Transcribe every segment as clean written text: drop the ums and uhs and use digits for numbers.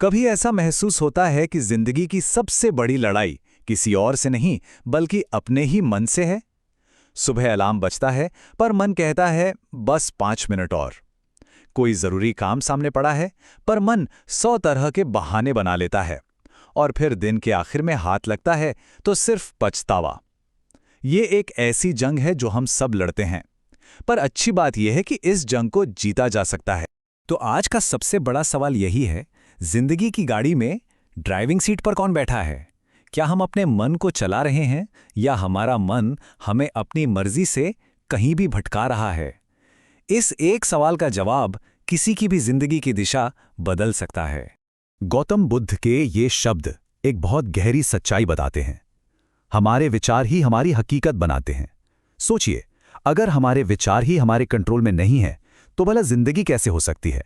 कभी ऐसा महसूस होता है कि जिंदगी की सबसे बड़ी लड़ाई किसी और से नहीं बल्कि अपने ही मन से है। सुबह अलार्म बजता है पर मन कहता है बस 5 मिनट और। कोई जरूरी काम सामने पड़ा है पर मन 100 तरह के बहाने बना लेता है। और फिर दिन के आखिर में हाथ लगता है तो सिर्फ पछतावा। ये एक ऐसी जंग है जो हम सब लड़ते हैं। पर अच्छी बात यह है कि इस जंग को जीता जा सकता है। तो आज का सबसे बड़ा सवाल यही है, जिंदगी की गाड़ी में ड्राइविंग सीट पर कौन बैठा है? क्या हम अपने मन को चला रहे हैं या हमारा मन हमें अपनी मर्जी से कहीं भी भटका रहा है? इस एक सवाल का जवाब किसी की भी जिंदगी की दिशा बदल सकता है। गौतम बुद्ध के ये शब्द एक बहुत गहरी सच्चाई बताते हैं। हमारे विचार ही हमारी हकीकत बनाते हैं। सोचिए, अगर हमारे विचार ही हमारे कंट्रोल में नहीं है तो भला जिंदगी कैसे हो सकती है?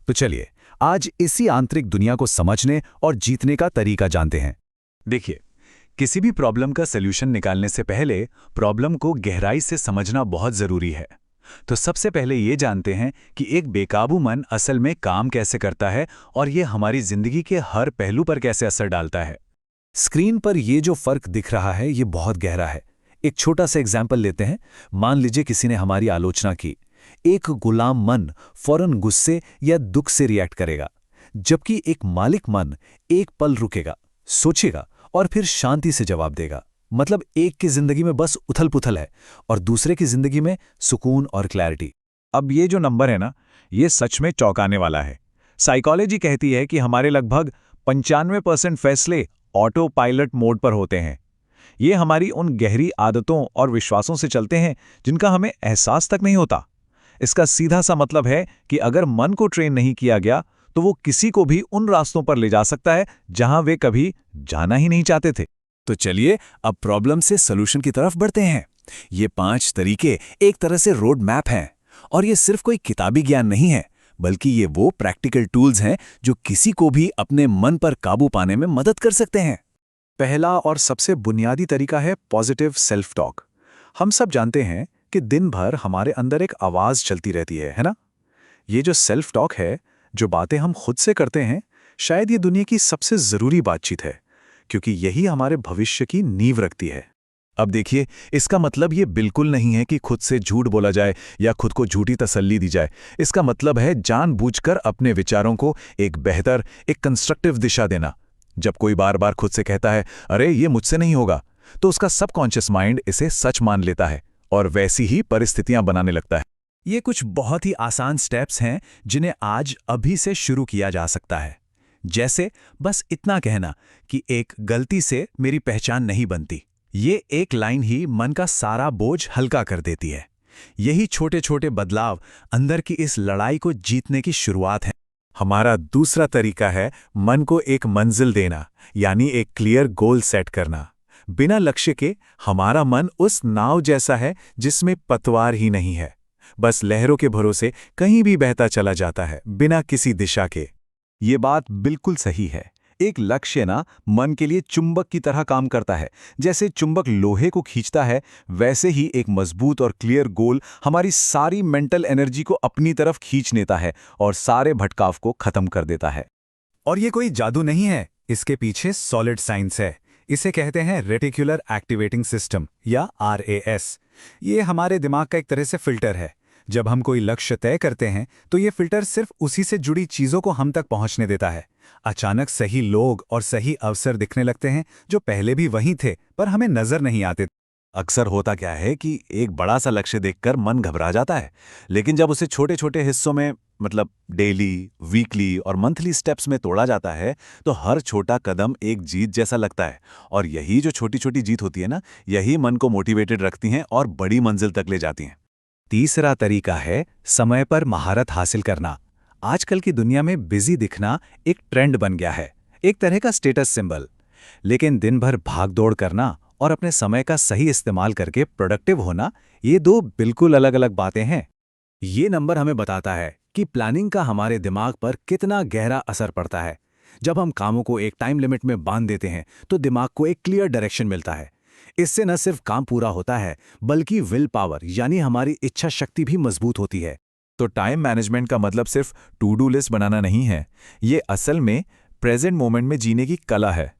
तो चलिए आज इसी आंतरिक दुनिया को समझने और जीतने का तरीका जानते हैं। देखिए, किसी भी प्रॉब्लम का सॉल्यूशन निकालने से पहले प्रॉब्लम को गहराई से समझना बहुत जरूरी है। तो सबसे पहले ये जानते हैं कि एक बेकाबू मन असल में काम कैसे करता है और ये हमारी जिंदगी के हर पहलू पर कैसे असर डालता है। स्क्रीन पर ये जो फर्क दिख रहा है ये बहुत गहरा है। एक छोटा सा एग्जाम्पल लेते हैं। मान लीजिए किसी ने हमारी आलोचना की। एक गुलाम मन फौरन गुस्से या दुख से रिएक्ट करेगा, जबकि एक मालिक मन एक पल रुकेगा, सोचेगा और फिर शांति से जवाब देगा। मतलब एक की जिंदगी में बस उथल पुथल है और दूसरे की जिंदगी में सुकून और क्लैरिटी। अब ये जो नंबर है ना, ये सच में चौंकाने वाला है। साइकोलॉजी कहती है कि हमारे लगभग 95% फैसले ऑटो पायलट मोड पर होते हैं। ये हमारी उन गहरी आदतों और विश्वासों से चलते हैं जिनका हमें एहसास तक नहीं होता। इसका सीधा सा मतलब है कि अगर मन को ट्रेन नहीं किया गया तो वो किसी को भी उन रास्तों पर ले जा सकता है जहां वे कभी जाना ही नहीं चाहते थे। तो चलिए अब प्रॉब्लम से सॉल्यूशन की तरफ बढ़ते हैं। ये 5 तरीके एक तरह से रोड मैप हैं और ये सिर्फ कोई किताबी ज्ञान नहीं है, बल्कि ये वो प्रैक्टिकल टूल्स हैं जो किसी को भी अपने मन पर काबू पाने में मदद कर सकते हैं। पहला और सबसे बुनियादी तरीका है पॉजिटिव सेल्फ टॉक। हम सब जानते हैं कि दिन भर हमारे अंदर एक आवाज चलती रहती है ना? ये जो सेल्फ टॉक है, जो बातें हम खुद से करते हैं, शायद ये दुनिया की सबसे जरूरी बातचीत है, क्योंकि यही हमारे भविष्य की नींव रखती है। अब देखिए, इसका मतलब ये बिल्कुल नहीं है कि खुद से झूठ बोला जाए या खुद को झूठी तसल्ली दी जाए। इसका मतलब है जानबूझकर अपने विचारों को एक बेहतर, एक कंस्ट्रक्टिव दिशा देना। जब कोई बार बार खुद से कहता है अरे ये मुझसे नहीं होगा, तो उसका सबकॉन्शियस माइंड इसे सच मान लेता है और वैसी ही परिस्थितियां बनाने लगता है। ये कुछ बहुत ही आसान स्टेप्स हैं जिन्हें आज अभी से शुरू किया जा सकता है। जैसे बस इतना कहना कि एक गलती से मेरी पहचान नहीं बनती। ये एक लाइन ही मन का सारा बोझ हल्का कर देती है। यही छोटे छोटे बदलाव अंदर की इस लड़ाई को जीतने की शुरुआत है। हमारा दूसरा तरीका है मन को एक मंजिल देना, यानी एक क्लियर गोल सेट करना। बिना लक्ष्य के हमारा मन उस नाव जैसा है जिसमें पतवार ही नहीं है, बस लहरों के भरोसे कहीं भी बहता चला जाता है बिना किसी दिशा के। ये बात बिल्कुल सही है। एक लक्ष्य ना मन के लिए चुंबक की तरह काम करता है। जैसे चुंबक लोहे को खींचता है, वैसे ही एक मजबूत और क्लियर गोल हमारी सारी मेंटल एनर्जी को अपनी तरफ खींच लेता है और सारे भटकाव को खत्म कर देता है। और ये कोई जादू नहीं है, इसके पीछे सॉलिड साइंस है। इसे कहते हैं रेटिकुलर एक्टिवेटिंग सिस्टम या RAS। ये हमारे दिमाग का एक तरह से फिल्टर है। जब हम कोई लक्ष्य तय करते हैं तो ये फिल्टर सिर्फ उसी से जुड़ी चीजों को हम तक पहुंचने देता है। अचानक सही लोग और सही अवसर दिखने लगते हैं जो पहले भी वहीं थे पर हमें नजर नहीं आते। अक्सर होता क्या है कि एक बड़ा सा लक्ष्य देखकर मन घबरा जाता है, लेकिन जब उसे छोटे छोटे हिस्सों में, मतलब डेली, वीकली और मंथली स्टेप्स में तोड़ा जाता है, तो हर छोटा कदम एक जीत जैसा लगता है। और यही जो छोटी छोटी जीत होती है ना, यही मन को मोटिवेटेड रखती हैं और बड़ी मंजिल तक ले जाती हैं। तीसरा तरीका है समय पर महारत हासिल करना। आजकल की दुनिया में बिजी दिखना एक ट्रेंड बन गया है, एक तरह का स्टेटस सिंबल। लेकिन दिन भर भागदौड़ करना और अपने समय का सही इस्तेमाल करके प्रोडक्टिव होना, ये दो बिल्कुल अलग अलग बातें हैं। ये नंबर हमें बताता है कि प्लानिंग का हमारे दिमाग पर कितना गहरा असर पड़ता है। जब हम कामों को एक टाइम लिमिट में बांध देते हैं तो दिमाग को एक क्लियर डायरेक्शन मिलता है। इससे न सिर्फ काम पूरा होता है, बल्कि विल पावर यानी हमारी इच्छा शक्ति भी मजबूत होती है। तो टाइम मैनेजमेंट का मतलब सिर्फ टू डू लिस्ट बनाना नहीं है, ये असल में प्रेजेंट मोमेंट में जीने की कला है।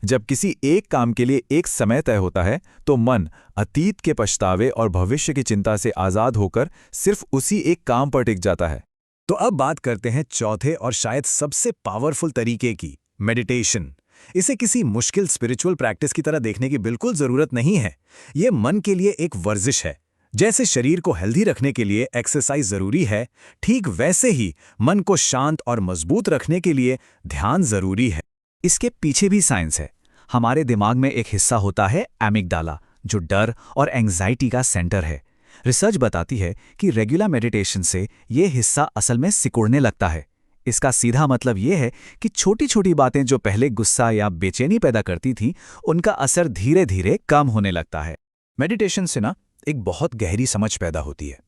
जब किसी एक काम के लिए एक समय तय होता है तो मन अतीत के पछतावे और भविष्य की चिंता से आज़ाद होकर सिर्फ उसी एक काम पर टिक जाता है। तो अब बात करते हैं चौथे और शायद सबसे पावरफुल तरीके की, मेडिटेशन। इसे किसी मुश्किल स्पिरिचुअल प्रैक्टिस की तरह देखने की बिल्कुल जरूरत नहीं है। ये मन के लिए एक वर्जिश है। जैसे शरीर को हेल्दी रखने के लिए एक्सरसाइज जरूरी है, ठीक वैसे ही मन को शांत और मजबूत रखने के लिए ध्यान जरूरी है। इसके पीछे भी साइंस है। हमारे दिमाग में एक हिस्सा होता है एमिगडाला, जो डर और एंग्जाइटी का सेंटर है। रिसर्च बताती है कि रेगुलर मेडिटेशन से ये हिस्सा असल में सिकुड़ने लगता है। इसका सीधा मतलब ये है कि छोटी छोटी बातें जो पहले गुस्सा या बेचैनी पैदा करती थीं, उनका असर धीरे धीरे कम होने लगता है। मेडिटेशन से ना एक बहुत गहरी समझ पैदा होती है।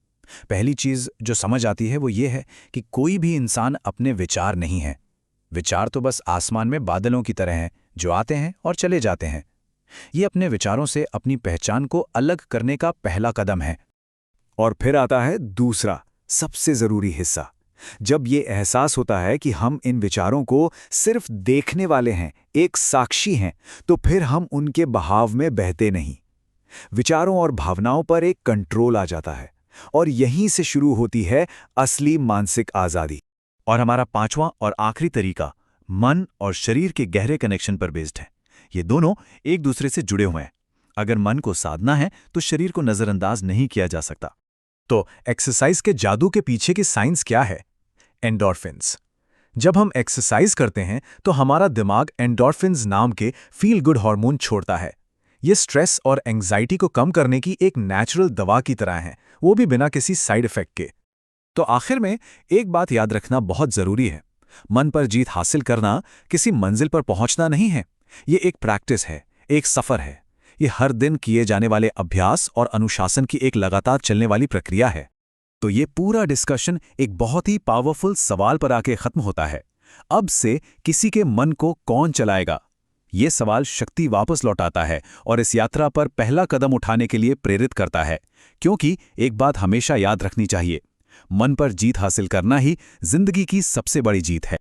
पहली चीज़ जो समझ आती है वो ये है कि कोई भी इंसान अपने विचार नहीं है। विचार तो बस आसमान में बादलों की तरह हैं, जो आते हैं और चले जाते हैं। ये अपने विचारों से अपनी पहचान को अलग करने का पहला कदम है। और फिर आता है दूसरा, सबसे ज़रूरी हिस्सा। जब ये एहसास होता है कि हम इन विचारों को सिर्फ देखने वाले हैं, एक साक्षी हैं, तो फिर हम उनके बहाव में बहते नहीं। विचारों और भावनाओं पर एक कंट्रोल आ जाता है और यहीं से शुरू होती है असली मानसिक आज़ादी। और हमारा पांचवां और आखिरी तरीका मन और शरीर के गहरे कनेक्शन पर बेस्ड है। ये दोनों एक दूसरे से जुड़े हुए हैं। अगर मन को साधना है तो शरीर को नज़रअंदाज नहीं किया जा सकता। तो एक्सरसाइज के जादू के पीछे की साइंस क्या है? एंडोर्फिन्स। जब हम एक्सरसाइज करते हैं तो हमारा दिमाग एंडोर्फिन्स नाम के फील गुड हार्मोन छोड़ता है। ये स्ट्रेस और एंग्जाइटी को कम करने की एक नेचुरल दवा की तरह है, वो भी बिना किसी साइड इफेक्ट के। तो आखिर में एक बात याद रखना बहुत जरूरी है। मन पर जीत हासिल करना किसी मंजिल पर पहुंचना नहीं है। ये एक प्रैक्टिस है, एक सफर है। ये हर दिन किए जाने वाले अभ्यास और अनुशासन की एक लगातार चलने वाली प्रक्रिया है। तो ये पूरा डिस्कशन एक बहुत ही पावरफुल सवाल पर आके खत्म होता है। अब से किसी के मन को कौन चलाएगा? ये सवाल शक्ति वापस लौटाता है और इस यात्रा पर पहला कदम उठाने के लिए प्रेरित करता है। क्योंकि एक बात हमेशा याद रखनी चाहिए, मन पर जीत हासिल करना ही जिंदगी की सबसे बड़ी जीत है।